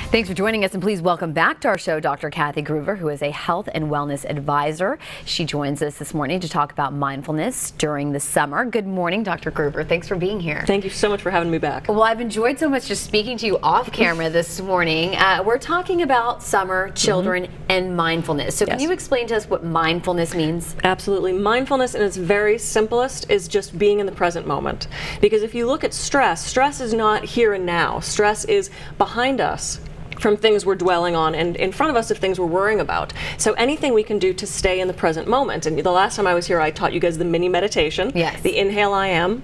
Thanks for joining us, and please welcome back to our show Dr. Kathy Gruver, who is a health and wellness advisor. She joins us this morning to talk about mindfulness during the summer. Good morning, Dr. Gruver. Thanks for being here. Thank you so much for having me back. Well, I've enjoyed so much just speaking to you off camera this morning. We're talking about summer, children, and mindfulness. So can you explain to us what mindfulness means? Absolutely. Mindfulness in its very simplest is just being in the present moment. Because if you look at stress, stress is not here and now. Stress is behind us from things we're dwelling on and in front of us of things we're worrying about. So anything we can do to stay in the present moment. And the last time I was here, I taught you guys the mini meditation. Yes. The inhale, I am.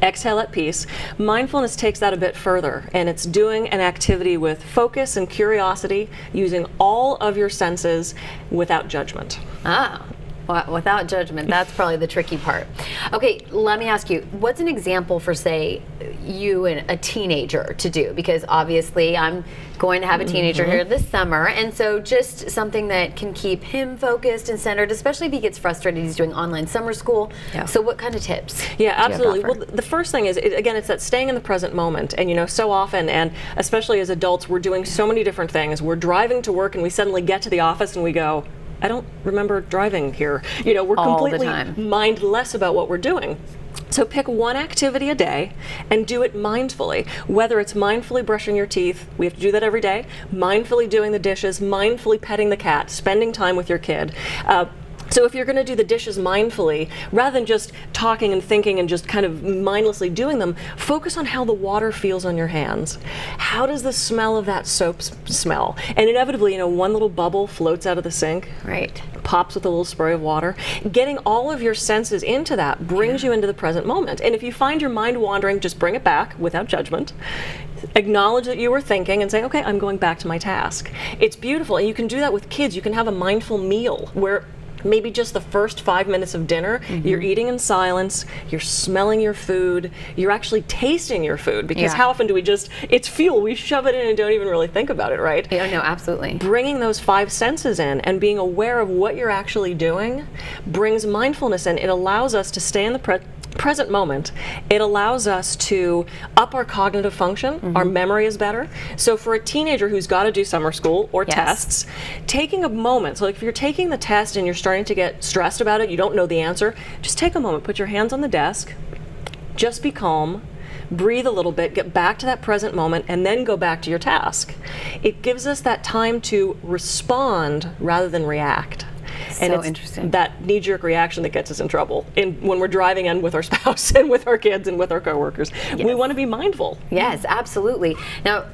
Exhale at peace. Mindfulness takes that a bit further, and it's doing an activity with focus and curiosity, using all of your senses without judgment. Ah. Without judgment, that's probably the tricky part. Okay, let me ask you, what's an example for, say, you and a teenager to do? Because obviously I'm going to have a teenager here this summer, and so just something that can keep him focused and centered, especially if he gets frustrated. He's doing online summer school. Yeah. So what kind of tips? Yeah, absolutely. Well, the first thing is, again, it's that staying in the present moment. And you know, so often, and especially as adults, we're doing so many different things. We're driving to work and we suddenly get to the office and we go, I don't remember driving here. You know, we're completely mindless about what we're doing. So pick one activity a day and do it mindfully. Whether it's mindfully brushing your teeth, we have to do that every day, mindfully doing the dishes, mindfully petting the cat, spending time with your kid. So if you're going to do the dishes mindfully, rather than just talking and thinking and just kind of mindlessly doing them, focus on how the water feels on your hands. How does the smell of that soap smell? And inevitably, you know, one little bubble floats out of the sink. Right. Pops with a little spray of water. Getting all of your senses into that brings you into the present moment. And if you find your mind wandering, just bring it back without judgment. Acknowledge that you were thinking and say, okay, I'm going back to my task. It's beautiful. And you can do that with kids. You can have a mindful meal where maybe just the first 5 minutes of dinner, you're eating in silence, you're smelling your food, you're actually tasting your food, because how often do we just, it's fuel, we shove it in and don't even really think about it, right? Yeah, no, absolutely. Bringing those 5 senses in and being aware of what you're actually doing brings mindfulness in. It allows us to stay in the present moment. It allows us to up our cognitive function. Our memory is better. So for a teenager who's got to do summer school or tests, taking a moment, so like if you're taking the test and you're starting to get stressed about it, you don't know the answer, just take a moment, put your hands on the desk, just be calm, breathe a little bit, get back to that present moment, and then go back to your task. It gives us that time to respond rather than react. And so it's interesting. That knee-jerk reaction that gets us in trouble when we're driving in with our spouse and with our kids and with our coworkers. We want to be mindful. Yes, absolutely. Now,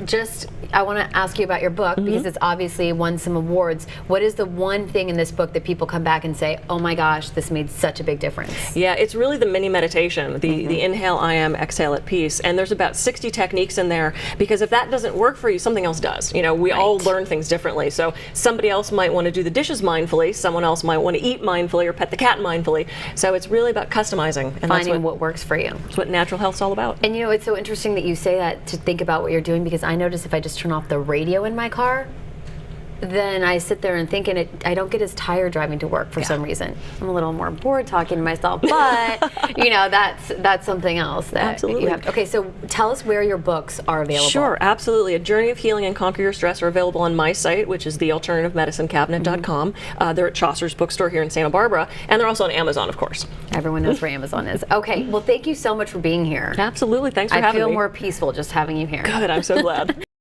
I want to ask you about your book, because it's obviously won some awards. What is the one thing in this book that people come back and say, oh my gosh, this made such a big difference? Yeah, it's really the mini meditation, the inhale, I am, exhale at peace. And there's about 60 techniques in there, because if that doesn't work for you, something else does. You know, we all learn things differently. So somebody else might want to do the dishes mindfully, someone else might want to eat mindfully or pet the cat mindfully. So it's really about customizing and finding what works for you. That's what natural health's all about. And you know, it's so interesting that you say that, to think about what you're doing, because I notice if I just turn off the radio in my car, then I sit there and think, and I don't get as tired driving to work for some reason. I'm a little more bored talking to myself, but you know, that's something else that you have to. Okay, so tell us where your books are available. Sure, absolutely. A Journey of Healing and Conquer Your Stress are available on my site, which is thealternativemedicinecabinet.com. They're at Chaucer's bookstore here in Santa Barbara, and they're also on Amazon, of course. Everyone knows where Amazon is. Okay, well, thank you so much for being here. Absolutely, thanks for having me. I feel more peaceful just having you here. Good, I'm so glad.